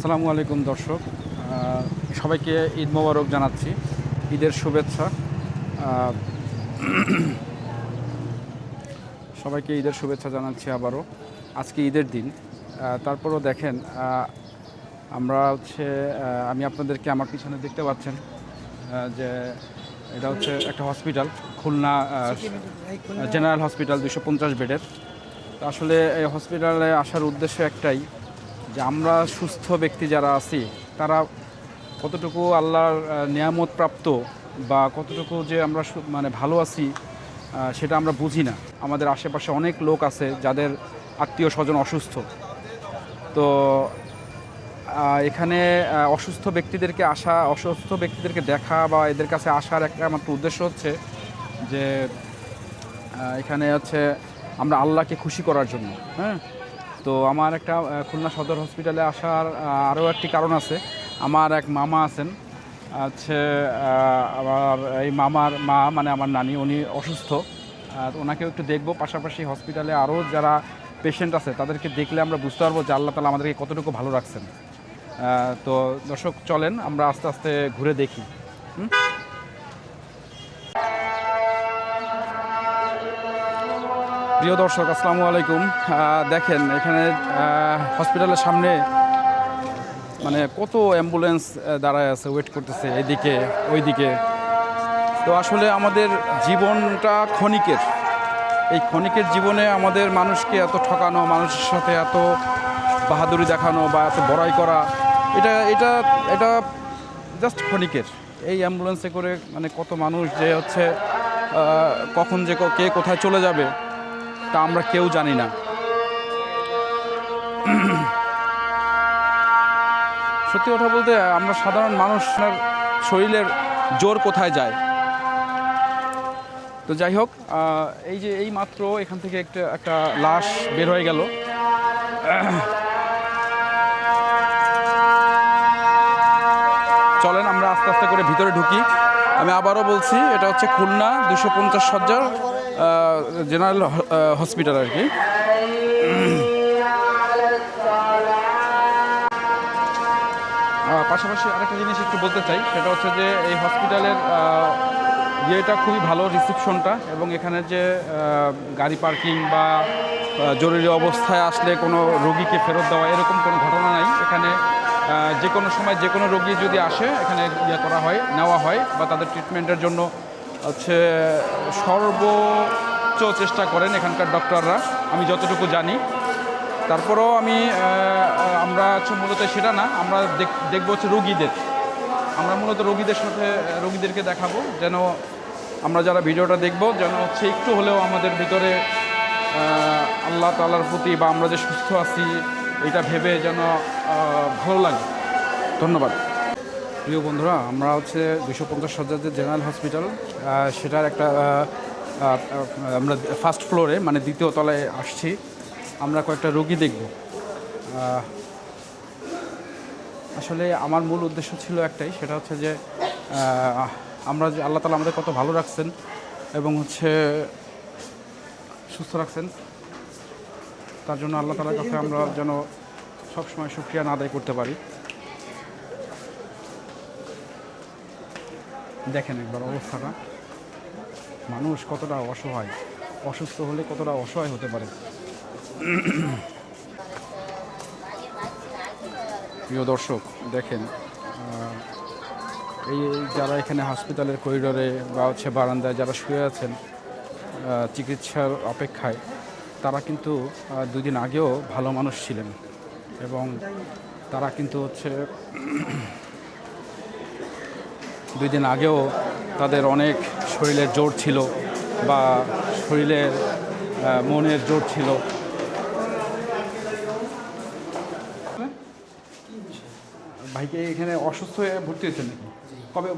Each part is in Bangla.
আসসালামু আলাইকুম দর্শক, সবাইকে ঈদ মোবারক জানাচ্ছি, ঈদের শুভেচ্ছা। সবাইকে ঈদের শুভেচ্ছা জানাচ্ছি আবারও। আজকে ঈদের দিন, তারপরও দেখেন আমরা আমি আপনাদেরকে আমার পিছনে দেখতে পাচ্ছেন যে এটা হচ্ছে একটা হসপিটাল, খুলনা জেনারেল হসপিটাল 250 বেডের। তো আসলে এই হসপিটালে আসার উদ্দেশ্য একটাই, যে আমরা সুস্থ ব্যক্তি যারা আছি তারা কতটুকু আল্লাহর নিয়ামত প্রাপ্ত বা কতটুকু যে আমরা মানে ভালো আছি সেটা আমরা বুঝি না। আমাদের আশেপাশে অনেক লোক আছে যাদের আত্মীয় স্বজন অসুস্থ। তো এখানে অসুস্থ ব্যক্তিদেরকে দেখা বা এদের কাছে আসার একটা মাত্র উদ্দেশ্য হচ্ছে যে এখানে আমরা আল্লাহকে খুশি করার জন্য। হ্যাঁ, তো আমার একটা খুলনা সদর হসপিটালে আসার আরও একটি কারণ আছে। আমার এক মামা আছেন, আমার এই মামার মা মানে আমার নানি, উনি অসুস্থ। ওনাকেও একটু দেখবো, পাশাপাশি হসপিটালে আরও যারা পেশেন্ট আছে তাদেরকে দেখলে আমরা বুঝতে পারবো যে আল্লাহ তাআলা আমাদেরকে কতটুকু ভালো রাখছেন। তো দর্শক চলেন আমরা আস্তে আস্তে ঘুরে দেখি। প্রিয় দর্শক, আসসালামু আলাইকুম। দেখেন এখানে হসপিটালের সামনে মানে কত অ্যাম্বুলেন্স দাঁড়ায় আছে, ওয়েট করতেছে এদিকে ওইদিকে। তো আসলে আমাদের জীবনটা ক্ষণিকের, এই ক্ষণিকের জীবনে আমাদের মানুষকে এত ঠকানো, মানুষের সাথে এত বাহাদুরি দেখানো বা এত বড়াই করা, এটা এটা এটা জাস্ট ক্ষণিকের। এই অ্যাম্বুলেন্সে করে মানে কত মানুষ যে কখন যে কে কোথায় চলে যাবে তা আমরা কেউ জানি না। সত্যি কথা বলতে আমরা সাধারণ মানুষের শরীরের জোর কোথায় যায়। তো যাই হোক, এই যে এই মাত্র এখান থেকে একটা লাশ বের হয়ে গেল। চলেন আমরা আস্তে আস্তে করে ভিতরে ঢুকি। আমি আবারও বলছি, এটা হচ্ছে খুলনা 250 শয্যার জেনারেল হসপিটাল আর কি। পাশাপাশি আরেকটা জিনিস একটু বলতে চাই, সেটা হচ্ছে যে এই হসপিটালের ইয়েটা খুবই ভালো, রিসেপশনটা, এবং এখানে যে গাড়ি পার্কিং বা জরুরি অবস্থায় আসলে কোনো রোগীকে ফেরত দেওয়া এরকম কোনো ঘটনা নাই। এখানে যে কোনো সময় যে কোনো রোগী যদি আসে এখানে নেওয়া হয় বা তাদের ট্রিটমেন্টের জন্য সর্বোচ্চ চেষ্টা করেন এখানকার ডক্টররা, আমি যতটুকু জানি। তারপরেও আমরা মূলত সেটা না, আমরা দেখবো রোগীদের, আমরা মূলত রোগীদেরকে দেখাবো, যেন আমরা যারা ভিডিওটা দেখবো যেন একটু হলেও আমাদের ভিতরে আল্লাহ তাআলার প্রতি বা আমরা যে সুস্থ আছি এটা ভেবে যেন ভালো লাগে। ধন্যবাদ। প্রিয় বন্ধুরা, আমরা 250 শয্যার যে জেনারেল হসপিটাল, সেটার আমরা ফার্স্ট ফ্লোরে মানে দ্বিতীয় তলায় আসছি। আমরা কয়েকটা রোগী দেখব। আসলে আমার মূল উদ্দেশ্য ছিল একটাই, সেটা হচ্ছে যে আমরা যে আল্লাহ তাআলা আমাদের কত ভালো রাখছেন এবং সুস্থ রাখছেন, তার জন্য আল্লাহ তাআলার কাছে আমরা যেন সবসময় শুকরিয়া না আদায় করতে পারি। দেখেন একবার অবস্থাটা, মানুষ কতটা অসহায়, অসুস্থ হলে কতটা অসহায় হতে পারে। প্রিয় দর্শক, দেখেন এই যারা এখানে হসপিটালের করিডোরে বা বারান্দায় যারা শুয়ে আছেন চিকিৎসার অপেক্ষায়, তারা কিন্তু 2 দিন আগেও ভালো মানুষ ছিলেন এবং তারা কিন্তু 2 দিন আগেও তাদের অনেক শরীরের জোর ছিল বা শরীরের মনের জোর ছিল। ভাইকে এখানে অসুস্থ হয়ে ভর্তি হয়েছেন নাকি? কবে?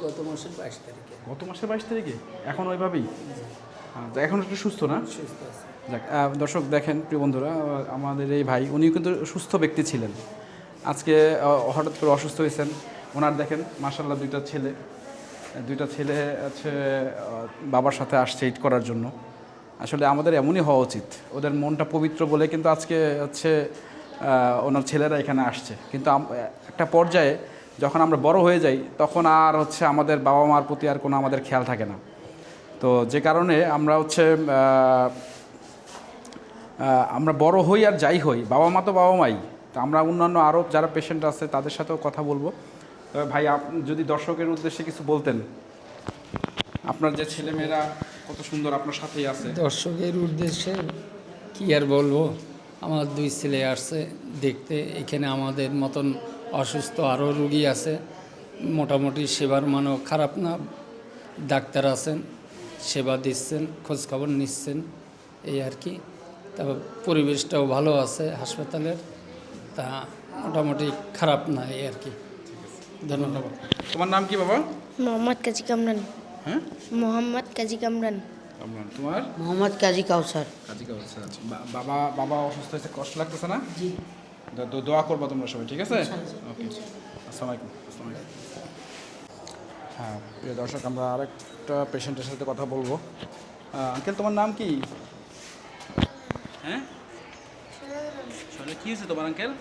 গত মাসের 22 তারিখে। গত মাসের 22 তারিখে? এখন ওইভাবেই এখন একটু সুস্থ না? সুস্থ আছে। যাক, দর্শক দেখেন, প্রিয় বন্ধুরা, আমাদের এই ভাই উনি কিন্তু সুস্থ ব্যক্তি ছিলেন, আজকে হঠাৎ করে অসুস্থ হয়েছেন। ওনার দেখেন মাশাআল্লাহ দুইটা ছেলে বাবার সাথে আসছে ঈদ করার জন্য। আসলে আমাদের এমনই হওয়া উচিত, ওদের মনটা পবিত্র বলে কিন্তু আজকে ওনার ছেলেরা এখানে আসছে, কিন্তু একটা পর্যায়ে যখন আমরা বড় হয়ে যাই তখন আর হচ্ছে আমাদের বাবা মার প্রতি আর কোনো আমাদের খেয়াল থাকে না। তো যে কারণে আমরা হচ্ছে আমরা বড় হই আর যাই হই, বাবা মা তো বাবা মাই। তো আমরা অন্যান্য আরও যারা পেশেন্ট আছে তাদের সাথেও কথা বলবো। তবে ভাই যদি দর্শকের উদ্দেশ্যে কিছু বলতেন, আপনার যে ছেলেমেয়েরা কত সুন্দর আপনার সাথেই আছে। দর্শকের উদ্দেশ্যে কি আর বলবো, আমার 2 ছেলে আসছে দেখতে। এখানে আমাদের মতন অসুস্থ আরও রুগী আছে, মোটামুটি সেবার মানও খারাপ না। ডাক্তার আছেন, সেবা দিচ্ছেন, খোঁজখবর নিচ্ছেন, এই আর কি। তারপর পরিবেশটাও ভালো আছে হাসপাতালের, তা মোটামুটি খারাপ না, এই আর কি। ধন্যবাদ। তোমার নাম কি বাবা? মোহাম্মদ কাজী কামরান। হ্যাঁ, মোহাম্মদ কাজী কামরান। তোমার? মোহাম্মদ কাজী কাউসার। কাজী কাউসার। আচ্ছা, বাবা অসুস্থ হয়েছে, কষ্ট লাগতেছে না? জি। দোয়া করবা তোমরা সবাই, ঠিক আছে? ওকে, আসসালামু আলাইকুম। হ্যাঁ প্রিয় দর্শক, আমরা আরেকটা পেশেন্টের সাথে কথা বলবো। আঙ্কেল, তোমার নাম কি? হ্যাঁ, কি হয়েছে তোমার আঙ্কেল?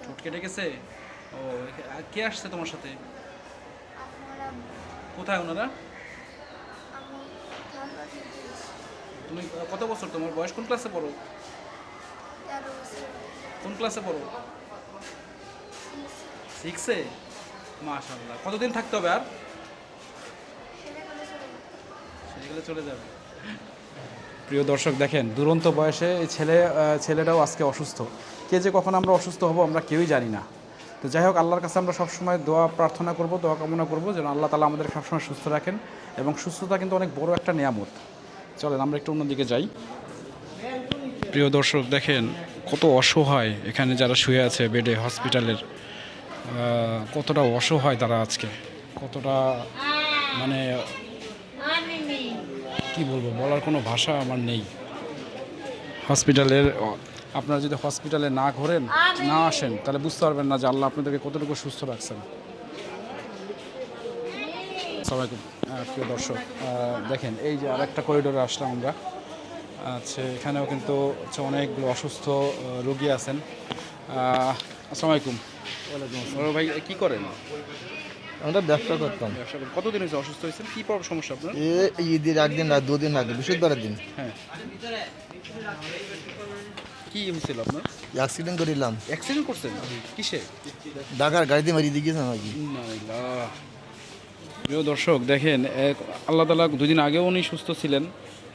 ঠোঁট কেটে গেছে? ও, কে আসছে তোমার সাথে? কোথায় ওনারা? তুমি কত বছর, তোমার বয়স? কোন ক্লাসে পড়ো? কোন ক্লাসে পড়ো? 6-এ? মাশাআল্লাহ। কতদিন থাকতে হবে আর? সেগুলো চলে যাবে। প্রিয় দর্শক, দেখেন দুরন্ত বয়সে এই ছেলেটাও আজকে অসুস্থ। কে যে কখন আমরা অসুস্থ হব আমরা কেউই জানি না। তো যাই হোক, আল্লাহর কাছে আমরা সবসময় দোয়া প্রার্থনা করব, দোয়া কামনা করব যেন আল্লাহ তাআলা আমাদের সবসময় সুস্থ রাখেন, এবং সুস্থতা কিন্তু অনেক বড় একটা নিয়ামত। চলেন আমরা একটু অন্যদিকে যাই। প্রিয় দর্শক, দেখেন কত অসহায় এখানে যারা শুয়ে আছে বেডে হসপিটালের, কতটা অসহায় তারা আজকে, কতটা মানে কি বলবো, বলার কোনো ভাষা আমার নেই। হসপিটালের, আপনারা যদি হসপিটালে না ঘোরেন, না আসেন, তাহলে বুঝতে পারবেন না যে আল্লাহ আপনাদেরকে কতটুকু সুস্থ রাখছেন। আসসালামু আলাইকুম। প্রিয় দর্শক, দেখেন এই যে আরেকটা করিডোরে আসলাম আমরা। আচ্ছা, এখানেও কিন্তু অনেকগুলো অসুস্থ রোগী আছেন। আসসালামু আলাইকুম। ওয়ালাইকুম। ভাই কী করেন? আমরা ব্যবসা করতাম। ব্যবসা করেন? কতদিন হয়েছে অসুস্থ হয়েছেন? কী সমস্যা আপনার? ঈদের একদিন না, 2 দিন আগে, বৃহস্পতিবারের দিন। হ্যাঁ, কি হয়েছিল আপনার? অ্যাক্সিডেন্ট করিলাম। অ্যাক্সিডেন্ট করছেন? কিসে? ঢাকার গাড়িতে মারিয়ে দিয়ে গেছিলাম আর কি। প্রিয় দর্শক, দেখেন আল্লাহ তাআলা 2 দিন আগেও উনি সুস্থ ছিলেন,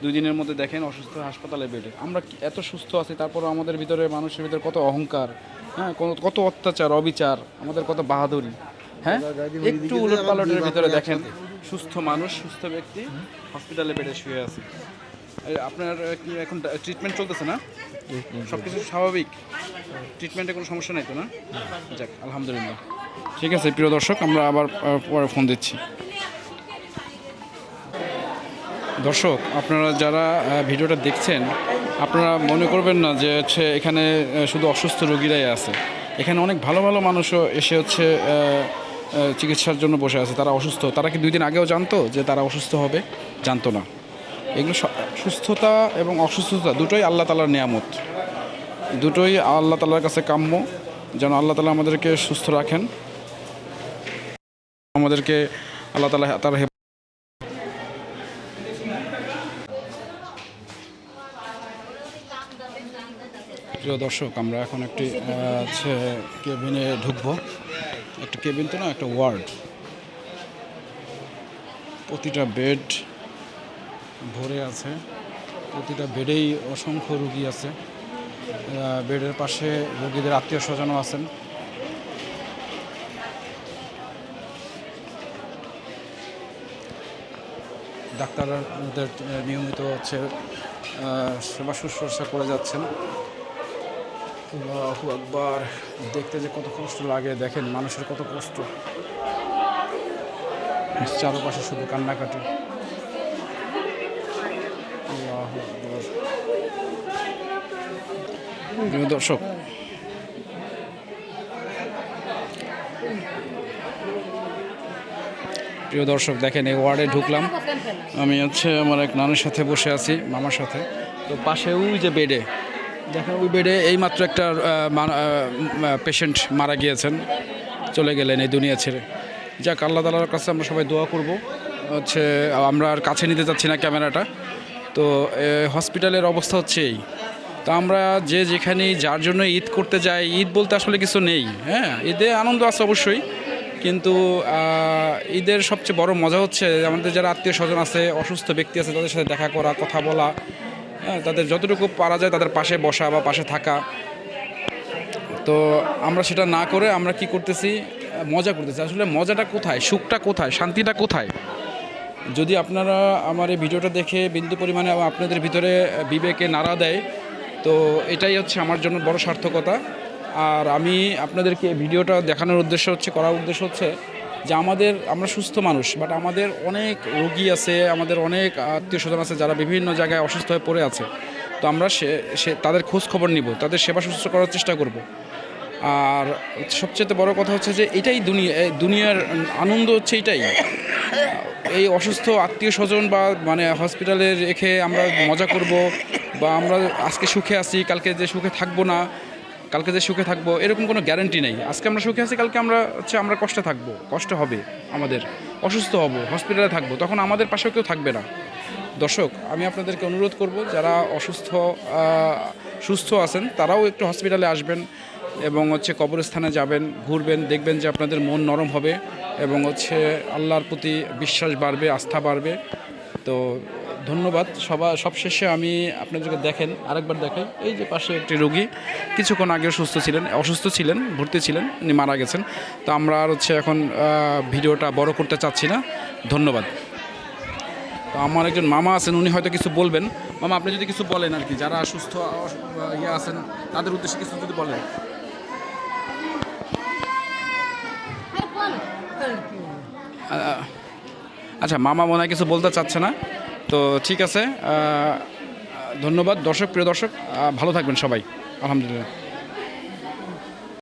2 দিনের মধ্যে দেখেন অসুস্থ হাসপাতালে বেডে। আমরা এত সুস্থ আছি, তারপরও আমাদের ভিতরে, মানুষের ভিতরে কত অহংকার, হ্যাঁ, কত অত্যাচার, অবিচার, আমাদের কত বাহাদুরি। হ্যাঁ, একটু উলট পালটের ভিতরে দেখেন সুস্থ মানুষ, সুস্থ ব্যক্তি হসপিটালে বেডে শুয়ে আছে। আপনার কি এখন ট্রিটমেন্ট চলতেছে না? সব কিছু স্বাভাবিক? ট্রিটমেন্টে কোনো সমস্যা নাই তো না? যাক, আলহামদুলিল্লাহ। ঠিক আছে প্রিয় দর্শক, আমরা আবার পরে ফোন দিচ্ছি। দর্শক, আপনারা যারা ভিডিওটা দেখছেন, আপনারা মনে করবেন না যে হচ্ছে এখানে শুধু অসুস্থ রোগীরাই আছে। এখানে অনেক ভালো ভালো মানুষও এসে হচ্ছে চিকিৎসার জন্য বসে আছে। তারা অসুস্থ, তারা কি 2 দিন আগেও জানতো যে তারা অসুস্থ হবে? জানতো না। এগুলো সুস্থতা এবং অসুস্থতা দুটোই আল্লাহ তাআলার নিয়ামত, দুটোই আল্লাহ তাআলার কাছে কাম্য। যেন আল্লাহ তাআলা আমাদেরকে সুস্থ রাখেন, আমাদেরকে আল্লাহ তাআলা তার। প্রিয় দর্শক, আমরা এখন একটি কেবিনে ঢুকবো। একটা কেবিন তো না, একটা ওয়ার্ড। প্রতিটা বেড ভরে আছে, প্রতিটা বেডেই অসংখ্য রোগী আছে। বেডের পাশে রোগীদের আত্মীয় স্বজনও আছেন। ডাক্তারদের নিয়মিত সেবা শুশ্রূষা করে যাচ্ছেন। আল্লাহু আকবার। দেখতে যে কত কষ্ট লাগে, দেখেন মানুষের কত কষ্ট, চারপাশে শুধু কান্নাকাটি। আল্লাহু আকবার। প্রিয় দর্শক, দেখেন এই ওয়ার্ডে ঢুকলাম। আমি আমার এক নানুর সাথে বসে আছি, মামার সাথে। তো পাশে ওই যে বেডে দেখেন ওই বেডে এইমাত্র একটা পেশেন্ট মারা গিয়েছেন, চলে গেলেন এই দুনিয়া ছেড়ে। যাক, আল্লাহ তাআলার কাছে আমরা সবাই দোয়া করব। হচ্ছে আমরা আর কাছে নিতে চাচ্ছি না ক্যামেরাটা। তো হসপিটালের অবস্থা হচ্ছে এই। তো আমরা যে যেখানেই যার জন্য ঈদ করতে যাই, ঈদ বলতে আসলে কিছু নেই। হ্যাঁ, ঈদে আনন্দ আছে অবশ্যই, কিন্তু ঈদের সবচেয়ে বড় মজা হচ্ছে আমাদের যারা আত্মীয় স্বজন আছে, অসুস্থ ব্যক্তি আছে, তাদের সাথে দেখা করা, কথা বলা, হ্যাঁ, তাদের যতটুকু পারা যায় তাদের পাশে বসা বা পাশে থাকা। তো আমরা সেটা না করে আমরা কি করতেছি, মজা করতেছি। আসলে মজাটা কোথায়, সুখটা কোথায়, শান্তিটা কোথায়? যদি আপনারা আমার এই ভিডিওটা দেখে বিন্দু পরিমাণে আপনাদের ভিতরে বিবেকে নাড়া দেয়, তো এটাই হচ্ছে আমার জন্য বড় সার্থকতা। আর আমি আপনাদেরকে ভিডিওটা দেখানোর উদ্দেশ্য হচ্ছে, করার উদ্দেশ্য হচ্ছে যে আমরা সুস্থ মানুষ, বাট আমাদের অনেক রোগী আছে, আমাদের অনেক আত্মীয় স্বজন আছে যারা বিভিন্ন জায়গায় অসুস্থ হয়ে পড়ে আছে। তো আমরা তাদের খোঁজ খবর নিব, তাদের সেবা শুশ্রূষা করার চেষ্টা করব। আর সবচেয়ে বড় কথা হচ্ছে যে এটাই দুনিয়ার আনন্দ হচ্ছে এটাই। এই অসুস্থ আত্মীয় স্বজন বা মানে হসপিটালে রেখে আমরা মজা করব, বা আমরা আজকে সুখে আছি, কালকে যে সুখে থাকবো না, কালকে যে সুখে থাকবো এরকম কোনো গ্যারান্টি নেই। আজকে আমরা সুখে আছি, কালকে আমরা কষ্টে থাকবো, কষ্ট হবে আমাদের, অসুস্থ হব, হসপিটালে থাকবো, তখন আমাদের পাশেও কেউ থাকবে না। দর্শক, আমি আপনাদেরকে অনুরোধ করব, যারা সুস্থ আছেন তারাও একটু হসপিটালে আসবেন এবং হচ্ছে কবরস্থানে যাবেন, ঘুরবেন, দেখবেন যে আপনাদের মন নরম হবে এবং হচ্ছে আল্লাহর প্রতি বিশ্বাস বাড়বে, আস্থা বাড়বে। তো ধন্যবাদ। সবশেষে আমি আপনাদেরকে আরেকবার দেখাই, এই যে পাশে একটি রোগী কিছুক্ষণ আগেও অসুস্থ ছিলেন, ভর্তি ছিলেন, উনি মারা গেছেন। তো আমরা আর হচ্ছে এখন ভিডিওটা বড় করতে চাচ্ছি না। ধন্যবাদ। তো আমার একজন মামা আছেন, উনি হয়তো কিছু বলবেন। মামা, আপনি যদি কিছু বলেন আর কি, যারা সুস্থ আছেন তাদের উদ্দেশ্যে কিছু যদি বলেন। আচ্ছা, মামা মনে হয় কিছু বলতে চাচ্ছে না। তো ঠিক আছে, ধন্যবাদ। প্রিয় দর্শক, ভালো থাকবেন সবাই। আলহামদুলিল্লাহ।